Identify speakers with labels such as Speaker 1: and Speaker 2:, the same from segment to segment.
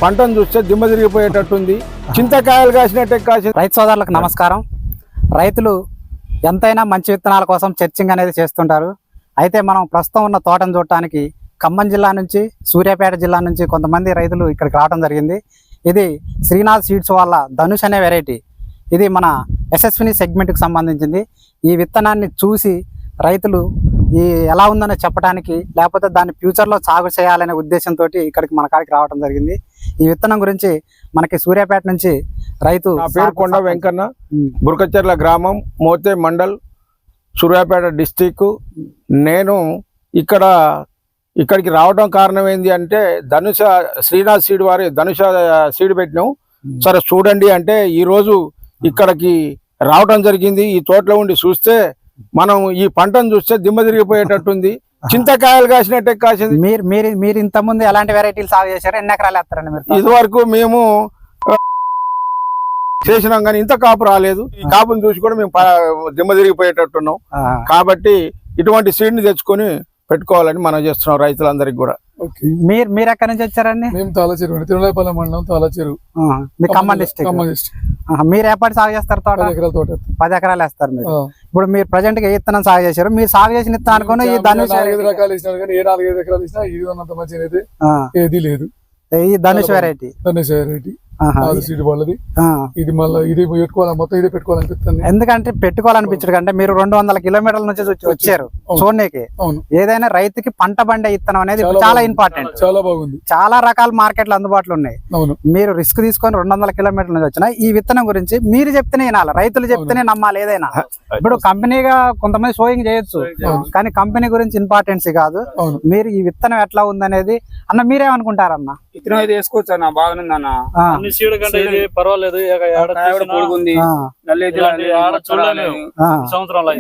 Speaker 1: పంటను చూస్తే దిమ్మ తిరిగిపోయేటట్టుంది. చింతకాయలు కాసినట్టే కాసి.
Speaker 2: రైతు సోదరులకు నమస్కారం. రైతులు ఎంతైనా మంచి విత్తనాల కోసం చర్చింగ్ అనేది చేస్తుంటారు. అయితే మనం ప్రస్తుతం ఉన్న తోటను చూడటానికి ఖమ్మం జిల్లా నుంచి, సూర్యాపేట జిల్లా నుంచి కొంతమంది రైతులు ఇక్కడికి రావడం జరిగింది. ఇది శ్రీనాథ్ సీడ్స్ వాళ్ళ ధనుష్ అనే వెరైటీ. ఇది మన యశస్విని సెగ్మెంట్కి సంబంధించింది. ఈ విత్తనాన్ని చూసి రైతులు ఈ ఎలా ఉందని చెప్పడానికి, లేకపోతే దాన్ని ఫ్యూచర్లో సాగు చేయాలనే ఉద్దేశంతో ఇక్కడికి మన కాడికి రావడం జరిగింది. ఈ విత్తనం గురించి మనకి సూర్యాపేట నుంచి రైతు
Speaker 1: నా పేరు కొండ వెంకన్న, బురకచెర్ల గ్రామం, మోతే మండల్, సూర్యాపేట డిస్టిక్. నేను ఇక్కడికి రావడం కారణం ఏంటి అంటే ధనుష శ్రీనాథ్ సీడ్ వారి ధనుష సీడ్ పెట్టినాం. సరే చూడండి అంటే ఈరోజు ఇక్కడికి రావడం జరిగింది. ఈ తోటలో ఉండి చూస్తే మనం ఈ పంటను చూస్తే దిమ్మ తిరిగిపోయేటట్టుంది. చింతకాయలు కాసినట్టే కాసింది.
Speaker 2: మీరు ఇంత ముందు ఎలాంటి వెరైటీలు సాగు చేశారు? ఎన్ని ఎకరాలు వేస్తారండి మీరు?
Speaker 1: ఇది వరకు మేము చేసినాం కానీ ఇంత కాపు రాలేదు. ఈ కాపుని చూసి కూడా మేము దిమ్మ తిరిగిపోయేటట్టున్నాం. కాబట్టి ఇటువంటి సీడ్ని తెచ్చుకొని పెట్టుకోవాలని మనం చేస్తున్నాం రైతులందరికీ కూడా.
Speaker 2: మీరు ఎక్కడి నుంచి వచ్చారండి?
Speaker 3: మేము తాళచెరు, తిరుమలపల్లి మండలం తాళచెరు,
Speaker 2: ఖమ్మం డిస్ట్రిక్ట్. మీరు ఎప్పటి సాగు చేస్తారు? తోట 10 ఎకరాలు వేస్తారు మీరు. ఇప్పుడు మీరు ప్రజెంట్ గా ఏ విత్తనం సాగు చేశారు? మీరు సాగు చేసిన విత్తనాన్ని ఈ ధనుష్
Speaker 3: 5 రకాలు ఇచ్చినారు కానీ ఏ 4-5 ఎకరాలు ఇచ్చినా ఇది ఉన్నంత మంచిగా అయితే ఏది లేదు.
Speaker 2: ఈ ధనుష్ వెరైటీ
Speaker 3: సీడ్ వాళ్ళది. ఇది మళ్ళీ ఇది పెట్టుకోవాలి, మొత్తం ఇదే పెట్టుకోవాలనిపిస్తుంది.
Speaker 2: ఎందుకంటే పెట్టుకోవాలనిపించదు కంటే మీరు 200 కిలోమీటర్ల నుంచి వచ్చారు చూడడానికి. ఏదైనా రైతుకి పంట పండే విత్తనం అనేది చాలా ఇంపార్టెంట్.
Speaker 3: చాలా బాగుంది.
Speaker 2: చాలా రకాల మార్కెట్లు అందుబాటులో ఉన్నాయి. మీరు రిస్క్ తీసుకొని 200 కిలోమీటర్ల నుంచి వచ్చిన ఈ విత్తనం గురించి మీరు చెప్తేనే వినాలి, రైతులు చెప్తేనే నమ్మాలి. ఏదైనా ఇప్పుడు కంపెనీగా కొంతమంది షోయింగ్ చేయొచ్చు కానీ కంపెనీ గురించి ఇంపార్టెన్స్ కాదు. మీరు ఈ విత్తనం ఎట్లా ఉందనేది అన్న మీరేమనుకుంటారన్న?
Speaker 4: విత్తనం అయితే వేసుకోవచ్చు అన్న, బాగుందన్న. సీడ్ కంటే ఇది పర్వాలేదు. పొడుగుంది, సంవత్సరంలో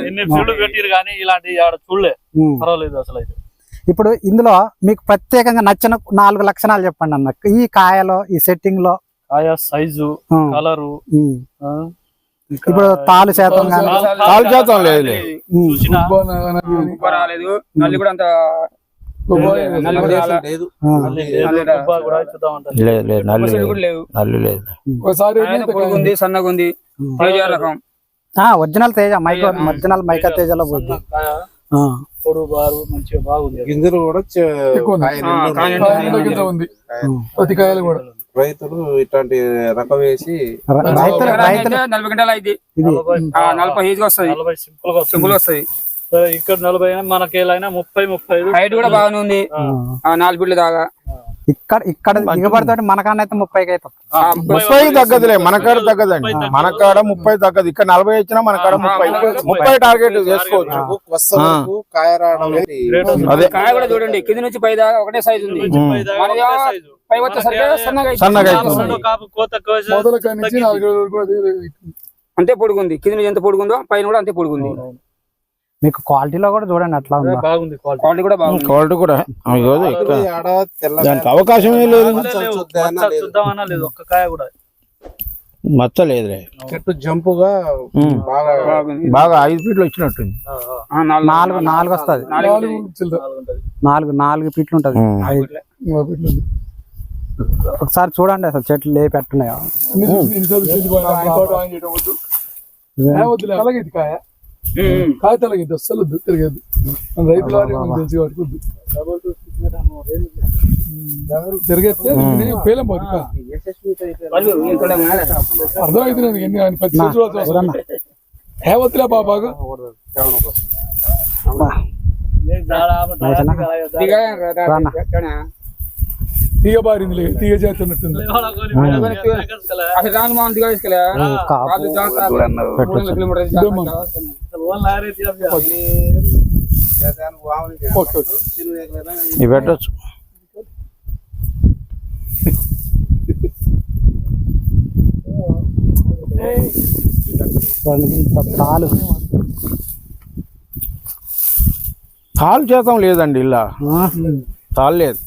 Speaker 4: ఎన్ని సీడ్లు పెట్టిరు కానీ ఇలాంటి చూడలే, పర్వాలేదు అసలు. అయితే
Speaker 2: ఇప్పుడు ఇందులో మీకు ప్రత్యేకంగా నచ్చిన 4 లక్షణాలు చెప్పండి అన్న. ఈ కాయలో, ఈ సెట్టింగ్ లో
Speaker 4: కాయ సైజు, కలరు,
Speaker 2: ఇప్పుడు తాలు శాతం
Speaker 4: లేదు, నల్లి కూడా అంత సన్నగుంది.
Speaker 2: ఒరిజినల్ తేజ ఒరిజినల్ మైకా తేజలో పోయింది.
Speaker 4: మంచిగా బాగుంది.
Speaker 5: గింజలు కూడా
Speaker 3: ఉంది. ప్రతి కాయలు కూడా
Speaker 5: రైతులు ఇట్లాంటి రకం వేసి
Speaker 4: 40 గంటలు అయితే 40 ఈజీగా వస్తుంది, సింపుల్ వస్తుంది. ఇక్కడ 40 మనకేలైనా 30-35 హైట్ కూడా బాగానే ఉంది. 4 ఫీట్ల దాకా
Speaker 2: ఇక్కడ దిగబడితో మనకన్నా అయితే 30 అయితే
Speaker 1: 30 తగ్గదులే. మనకాడ తగ్గదండి, మనకాడ 30 తగ్గదు. ఇక్కడ 40 ఇచ్చినా మనకాడ 30 టార్గెట్ చేసుకోవచ్చు.
Speaker 5: కాయ రావడం
Speaker 4: కాయ కూడా చూడండి, కింది నుంచి పై దాకా ఒకటే సైజు ఉంది. పై వచ్చేసరికి
Speaker 1: సన్నగా
Speaker 4: అంతే పొడుగుంది. కింది నుంచి ఎంత పొడుగుందో పైన కూడా అంతే పొడుగుంది.
Speaker 2: మీకు క్వాలిటీలో కూడా చూడండి అట్లా
Speaker 4: బాగుంది. క్వాలిటీ కూడా బాగుంది.
Speaker 1: క్వాలిటీ కూడా దానికి అవకాశమే లేదు.
Speaker 4: ఒక్క కాయ కూడా
Speaker 1: మచ్చలేదులే.
Speaker 5: చెట్టు జంపుగా
Speaker 1: బాగా 5 ఫీట్లు వచ్చినట్టుంది.
Speaker 2: 4 వస్తుంది. 4 ఫీట్లు ఉంటది. ఒకసారి చూడండి అసలు చెట్లు లేపెట్టున్నాయా.
Speaker 3: కాయ తలగిద్దు, అస్సలు తిరగదు. రైతుల తెలిసి పట్టుకోద్దు, తిరిగేస్తే పేలం పోదు. అర్థమవుతుంది ఎన్ని 10 సంవత్సరాలు హేవత్తులే బాగా తీగ బారింది, తీగ చేస్తున్నట్టుంది.
Speaker 1: పెట్టచ్చు. తాలు చేతం లేదండి, ఇలా తాలు లేదు.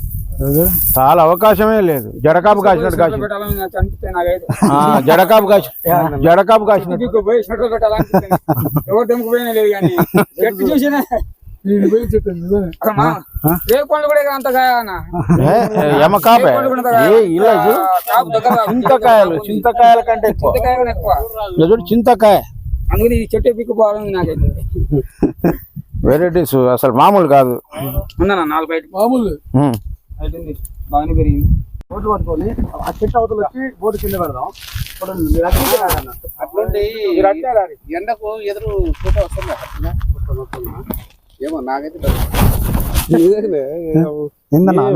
Speaker 1: చాలా అవకాశమే లేదు. జడకాపు కాసినట్టు కాసి
Speaker 4: పెట్టాలని నాకు అనిపిస్తే నాకైతే.
Speaker 1: జడకాపు కాసినట్టు
Speaker 4: ఇంటికి పోయి షట్టలు పెట్టాలనిపిస్తుంది. ఎవరు తెంపుకుపోయినా లేదు కానీ చెట్టు చూసినా
Speaker 3: ఇది పోయిన చెట్టు నిజమే.
Speaker 4: రేపు పండు కూడా అంతగా
Speaker 1: ఎమకాపే ఇలా చింతకాయల కంటే ఎక్కువ చింతకాయ.
Speaker 4: అందుకని ఈ చెట్టు పిక్కుపోవాలని నాకైతే.
Speaker 1: వెరైటీస్ అసలు మామూలు కాదు.
Speaker 4: ఉందన్న 4 బయట
Speaker 3: మామూలు
Speaker 4: అయితే బాగానే పెరిగింది.
Speaker 2: బోట్లు పట్టుకొని ఆ చెట్టు అవతల వచ్చి బోటు కింద పెడదాం.
Speaker 5: అట్లాంటి ఎండకు ఎదురు ఫోటో వస్తుందా ఏమో నాకైతే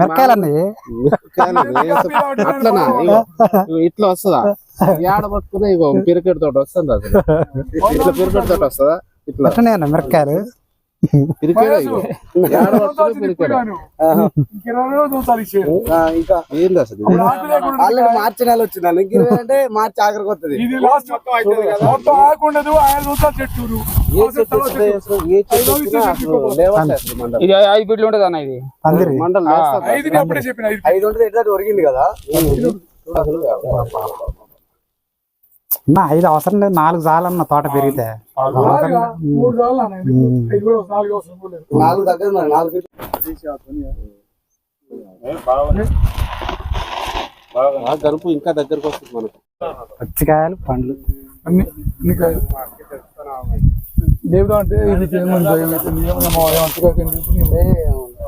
Speaker 2: మిరకాయలన్నీ
Speaker 5: అట్లనా ఇట్లా వస్తుందా? ఏడ పట్టుకున్నా ఇగో పిరికెట్ తోట వస్తుంది. అసలు ఇట్లా పిరికెట్ తోట వస్తుందా? ఇట్లా
Speaker 2: మిరకాయలు
Speaker 5: పిరికెట్ ఏడ పట్టుకున్నా పిరికెట్ ఇంకా ఏంది అసలు
Speaker 6: ఆల్రెడీ మార్చి నెల వచ్చిందండి. ఇంక అంటే మార్చి ఆఖరికి వస్తుంది.
Speaker 3: ఇది లాస్ట్ మొత్తం ఆకుండదు. 5 సంవత్సరాలు చెట్టు
Speaker 4: ఇది 5 ఫీట్లు ఉంటుంది అన్న. ఇది
Speaker 5: మండలం
Speaker 3: 5 అప్పుడే చెప్పిన
Speaker 6: 5 ఉంటుంది ఎట్లా ఒరిగింది కదా.
Speaker 2: 5 అవసరం లేదు, 4 చాలన్న తోట పెరిగితే.
Speaker 3: 3 సార్లు 5 కూడా 4 అవసరం లేదు.
Speaker 6: 4 దగ్గర 4 ఫీట్
Speaker 5: గరుపు ఇంకా దగ్గరకు వస్తుంది మనకు.
Speaker 2: పచ్చికాయలు పండ్లు
Speaker 3: అన్ని కాయలు దేవుడు అంటే ఇది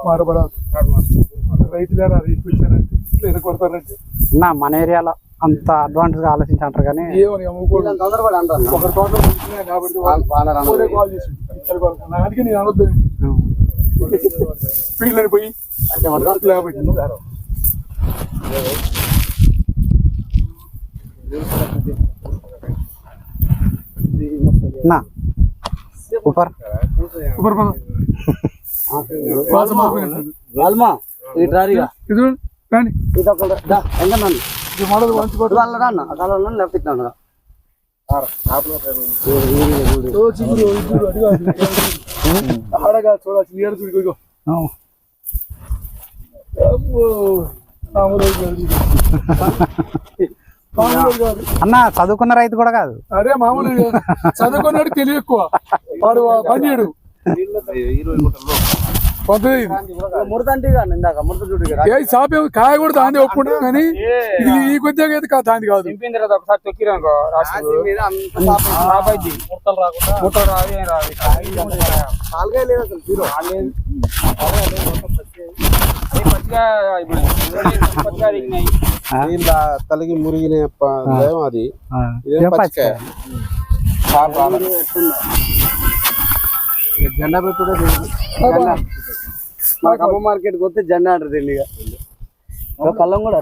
Speaker 3: మాటపడాలి. రైతులేరా తీసుకొచ్చారంటే లేదా కొడతారంటే
Speaker 2: మన ఏరియాలో అంత అడ్వాన్స్ గా ఆలోచించి అంటారు కానీ
Speaker 3: ఏమని అమ్ముకోవడం
Speaker 6: తొందరపడి అంటారు.
Speaker 3: ఒక తోటలో కూర్చున్నా కాబట్టి ఒకరే కాల్ చేసి అందుకే నేను అనొద్దు పిల్లలు పోయి లేకపోతే
Speaker 2: సూపర్
Speaker 6: వాల్మా ఇటు రారిగా
Speaker 3: ఇది రాని
Speaker 6: ఇటు ఎంగన్నాను
Speaker 3: ఇది మోడల్ మంచి
Speaker 6: వాళ్ళ రాన్న ఆ కాలంలో లెఫ్ట్ ఇట్లా
Speaker 3: ఆడగా చూడాల్సి ఏడు చూడు
Speaker 2: అన్న చదువుకున్న రైతు కూడా కాదు.
Speaker 3: అరే మామూలు చదువుకున్నాడు తెలివి ఎక్కువ. వాడు పనిచేయడు.
Speaker 6: ముడతంటే ఇందాక ముడత చూడు
Speaker 3: షాప్ కాయ కూడా దాన్ని ఒప్పుకుంటాం కానీ ఇది ఈ కొద్దిగా అయితే దాని కాదు.
Speaker 4: దింపిన తర్వాత ఒకసారి తొక్కిరనుకో ముట్టలు రాదు ఏం రాదు.
Speaker 6: నాలుగే లేదు అసలు జీరో
Speaker 4: పచ్చిగా పచ్చిగా దిగినాయి.
Speaker 5: ఇలా తలకి మురిగిన అది ఇదేం పచ్చికాయ.
Speaker 6: జెండా పెట్టుడే మన ఖమ్మం మార్కెట్ పోతే జెండా అంటారు తెలియగా కళ్ళం కూడా